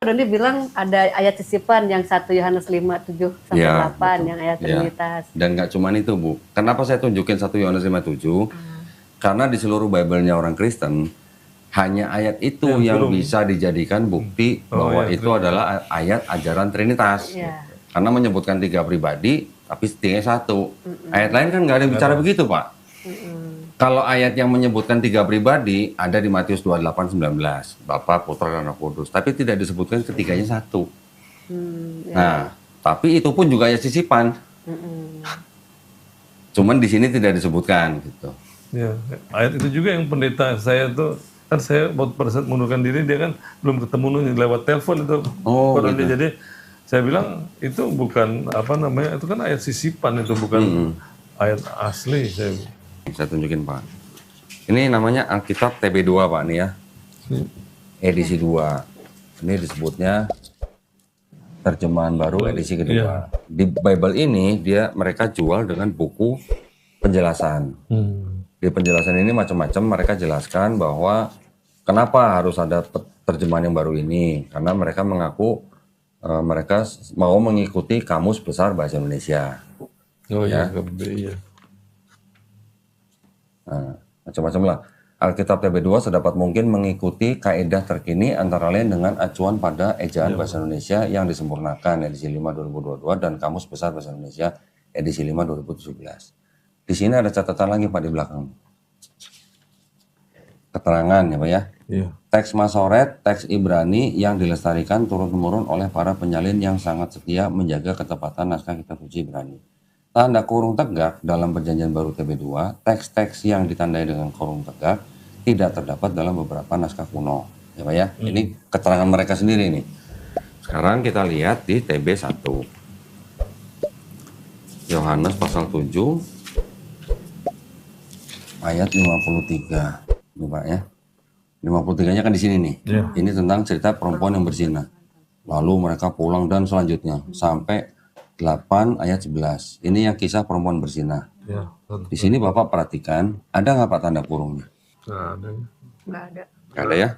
Doni bilang ada ayat sisipan yang 1 Yohanes 5:7 sampai Ya, 8 betul. yang ayat Ya. Trinitas. Dan nggak cuma itu, Bu. Kenapa saya tunjukin 1 Yohanes 5:7? Karena di seluruh Bible-nya orang Kristen, hanya ayat itu yang bisa dijadikan bukti bahwa itu adalah ayat ajaran Trinitas. Iya. Karena menyebutkan 3 pribadi, tapi setidaknya 1. Ayat lain kan nggak ada yang bicara begitu, Pak. Kalau ayat yang menyebutkan 3 pribadi, ada di Matius 28:19. Bapa, Putra, dan Roh Kudus. Tapi tidak disebutkan ketiganya 1. Nah, tapi itu pun juga ayat sisipan. Cuman di sini tidak disebutkan gitu. Ya, ayat itu juga yang pendeta saya tuh, kan saya pada saat mengundurkan diri dia kan belum ketemu nih lewat telepon itu. Oh, gitu. Jadi saya bilang itu bukan apa namanya, itu kan ayat sisipan, itu bukan ayat asli. Saya tunjukin, Pak. Ini namanya Alkitab TB2, Pak, nih ya. Edisi 2. Ini disebutnya terjemahan baru edisi kedua. Di Bible ini mereka jual dengan buku penjelasan. Di penjelasan ini macam-macam mereka jelaskan bahwa kenapa harus ada terjemahan yang baru ini. Karena mereka mengaku mereka mau mengikuti Kamus Besar Bahasa Indonesia. Oh iya, iya. Nah, macam-macam lah. Alkitab TB2 sedapat mungkin mengikuti kaedah terkini antara lain dengan acuan pada ejaan Bahasa Indonesia yang disempurnakan edisi 5 2022 dan Kamus Besar Bahasa Indonesia edisi 5 2017. Di sini ada catatan lagi, Pak, di belakang. Keterangan ya, Pak ya. Iya. Teks Masoret, teks Ibrani yang dilestarikan turun-temurun oleh para penyalin yang sangat setia menjaga ketepatan naskah kitab suci Ibrani. Tanda kurung tegak dalam perjanjian baru TB2, teks-teks yang ditandai dengan kurung tegak tidak terdapat dalam beberapa naskah kuno. Ya, Pak ya. Ini keterangan mereka sendiri nih. Sekarang kita lihat di TB1. Yohanes pasal 7 ayat 53. Ini, Pak ya. 53-nya kan di sini nih. Ini tentang cerita perempuan yang berzina. Lalu mereka pulang dan selanjutnya sampai 8 ayat 11. Ini yang kisah perempuan berzina. Di sini Bapak perhatikan, ada nggak Pak tanda kurungnya? Nggak ada. Nggak ada ya?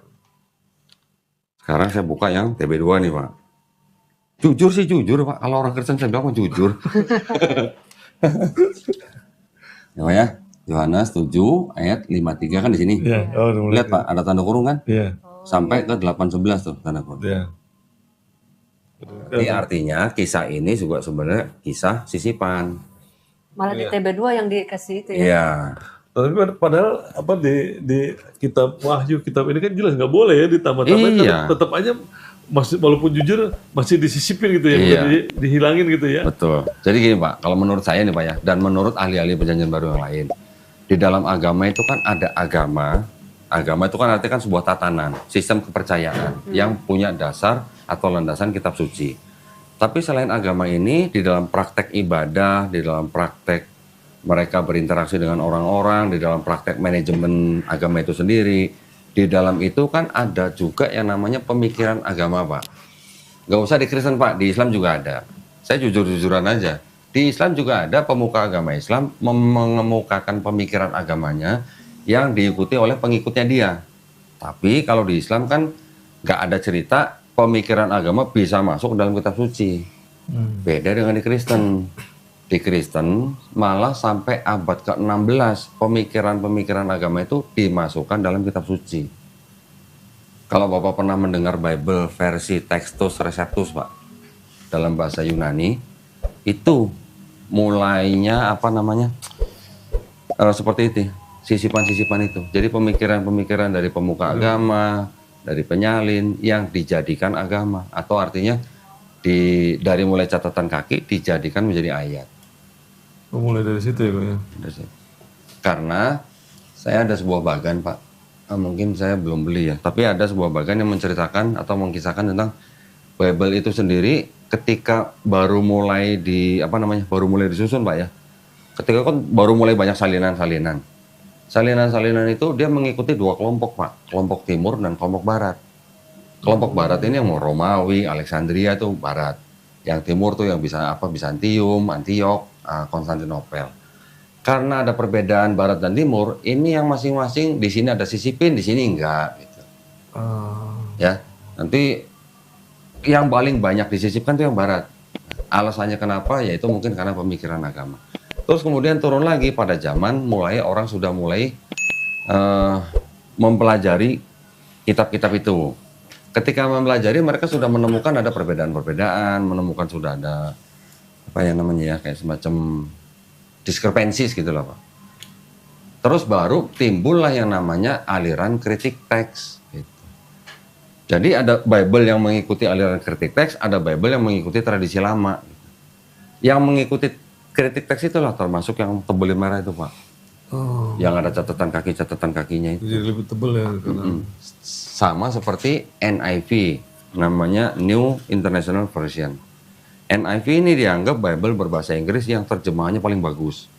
Sekarang saya buka yang TB2 nih, Pak. Jujur sih jujur, Pak. Kalau orang Kristen saya bilang jujur. Ya, Pak ya. Yohanes 7 ayat 53 kan di sini. Lihat, Pak, ada tanda kurung kan? Sampai ke 8:11 tuh tanda kurung. Ini artinya kisah ini juga sebenarnya kisah sisipan. Malah di TB2 yang dikasih itu ya. Iya. Tapi padahal apa di kitab Wahyu, kitab ini kan jelas nggak boleh ya ditambah-tambah. Iya. Tetap aja masih, walaupun jujur masih disisipin gitu ya, dihilangin gitu ya. Betul. Jadi gini, Pak, kalau menurut saya nih, Pak ya, dan menurut ahli-ahli perjanjian baru yang lain, di dalam agama itu kan ada agama. Agama itu kan artinya kan sebuah tatanan, sistem kepercayaan yang punya dasar atau landasan kitab suci. Tapi selain agama ini, di dalam praktek ibadah, di dalam praktek mereka berinteraksi dengan orang-orang, di dalam praktek manajemen agama itu sendiri, di dalam itu kan ada juga yang namanya pemikiran agama, Pak. Gak usah di Kristen, Pak, di Islam juga ada. Saya jujur-jujuran aja. Di Islam juga ada pemuka agama Islam mengemukakan pemikiran agamanya yang diikuti oleh pengikutnya dia. Tapi kalau di Islam kan nggak ada cerita pemikiran agama bisa masuk dalam kitab suci. Beda dengan di Kristen. Di Kristen malah sampai abad ke-16 pemikiran-pemikiran agama itu dimasukkan dalam kitab suci. Kalau Bapak pernah mendengar Bible versi Textus Receptus, Pak, dalam bahasa Yunani, itu mulainya apa namanya? Seperti itu. Sisipan-sisipan itu. Jadi pemikiran-pemikiran dari pemuka agama, dari penyalin yang dijadikan agama, atau artinya dari mulai catatan kaki dijadikan menjadi ayat. Mulai dari situ ya, Pak ya. Karena saya ada sebuah bagan, Pak. Mungkin saya belum beli ya, tapi ada sebuah bagan yang menceritakan atau mengkisahkan tentang Bible itu sendiri ketika baru mulai baru mulai disusun, Pak ya. Ketika kan baru mulai banyak salinan-salinan. Salinan-salinan itu dia mengikuti 2 kelompok, Pak. Kelompok timur dan kelompok barat. Kelompok barat ini yang Romawi, Alexandria itu barat. Yang timur tuh yang Bizantium, Antiok, Konstantinopel. Karena ada perbedaan barat dan timur, ini yang masing-masing di sini ada sisipin, di sini enggak gitu. Ya. Nanti yang paling banyak disisipkan tuh yang barat. Alasannya kenapa? Yaitu mungkin karena pemikiran agama. Terus kemudian turun lagi pada zaman mulai orang sudah mulai mempelajari kitab-kitab itu. Ketika mempelajari mereka sudah menemukan ada perbedaan-perbedaan, menemukan sudah ada apa yang namanya ya kayak semacam diskrepensis gitu loh Pak. Terus baru timbullah yang namanya aliran kritik teks. Gitu. Jadi ada Bible yang mengikuti aliran kritik teks, ada Bible yang mengikuti tradisi lama. Gitu. Yang mengikuti kritik teks itulah termasuk yang tebel merah itu Pak. Oh. Yang ada catatan kakinya itu. Jadi lebih tebal ya karena Sama seperti NIV, namanya New International Version. NIV ini dianggap Bible berbahasa Inggris yang terjemahannya paling bagus.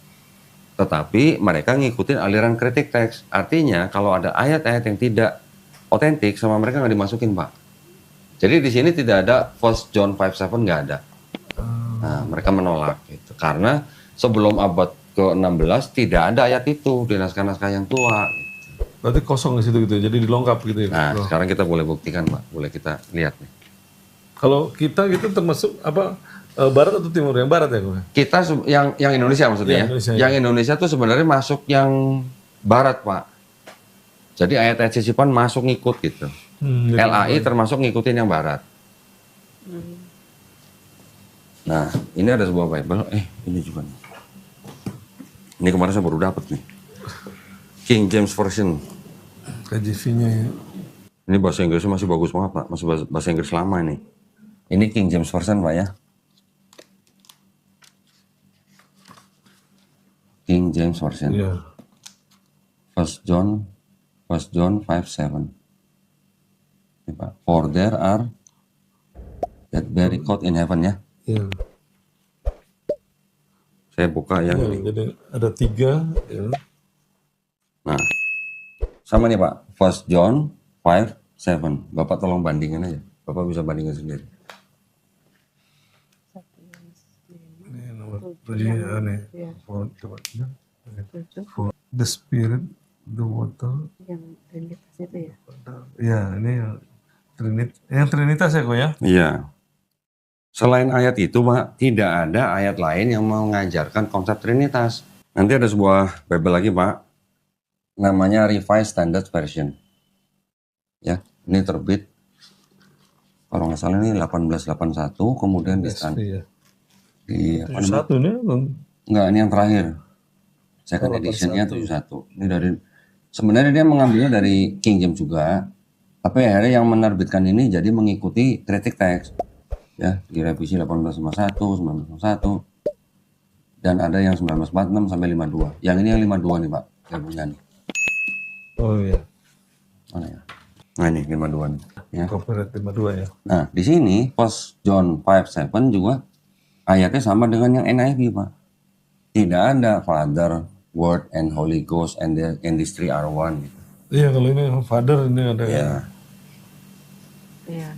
Tetapi mereka ngikutin aliran kritik teks. Artinya kalau ada ayat-ayat yang tidak otentik sama mereka nggak dimasukin Pak. Jadi di sini tidak ada 1 John 5:7 nggak ada. Nah, mereka menolak gitu. Karena sebelum abad ke-16 tidak ada ayat itu di naskah-naskah yang tua. Gitu. berarti kosong di situ gitu, jadi dilengkap gitu ya. Nah, sekarang kita boleh buktikan Pak, boleh kita lihat nih. Kalau kita gitu termasuk apa barat atau timur? Yang barat ya Ko? Kita yang Indonesia maksudnya Yang ya. Indonesia, Yang Indonesia tuh sebenarnya masuk yang barat Pak. Jadi ayat-ayat sisipan masuk ngikut gitu. Jadi LAI termasuk ngikutin yang barat. Nah, ini ada sebuah Bible. Ini juga nih. Ini kemarin saya baru dapat nih. King James Version. KJV-nya ya. Ini bahasa Inggrisnya masih bagus banget Pak. Masih bahasa Inggris lama ini. Ini King James Version Pak ya. King James Version. Iya. 1 John 5:7. Ini Pak. For there are that very caught in heaven ya. Iya. Saya buka yang Iya, ini. jadi ada 3 ya. Nah, sama nih Pak. 1 John 5:7. Bapak tolong bandingin aja. Bapak bisa bandingin sendiri. Ini nomor 7 aneh. Iya. Coba. 7 For the spirit, the water. yang Trinitas itu ya. Ya, ini yang Trinitas ya kok ya? Iya. Selain ayat itu, Pak, tidak ada ayat lain yang mengajarkan konsep Trinitas. Nanti ada sebuah Bible lagi, Pak. Namanya Revised Standard Version. Ya, ini terbit. Kalau nggak salah ini 1881, kemudian di stand. Iya. Di apa namanya? Satu nih. Enggak, ini yang terakhir. Second edition-nya 71. Ini dari sebenarnya dia mengambilnya dari King James juga. Tapi akhirnya yang menerbitkan ini jadi mengikuti kritik teks. Ya, direvisi 1851, 1951. Dan ada yang 1946 sampai 52. Yang ini yang 52 nih, Pak. Gabungan. Oh iya. Mana ya? Nah, ini 52 nih. Ya. Copyright 52 ya. Nah, di sini First John 5:7 juga ayatnya sama dengan yang NIV, Pak. Tidak ada Father, Word, and Holy Ghost, and these three are one. Gitu. Iya, kalau ini Father ini ada. Ya, Iya.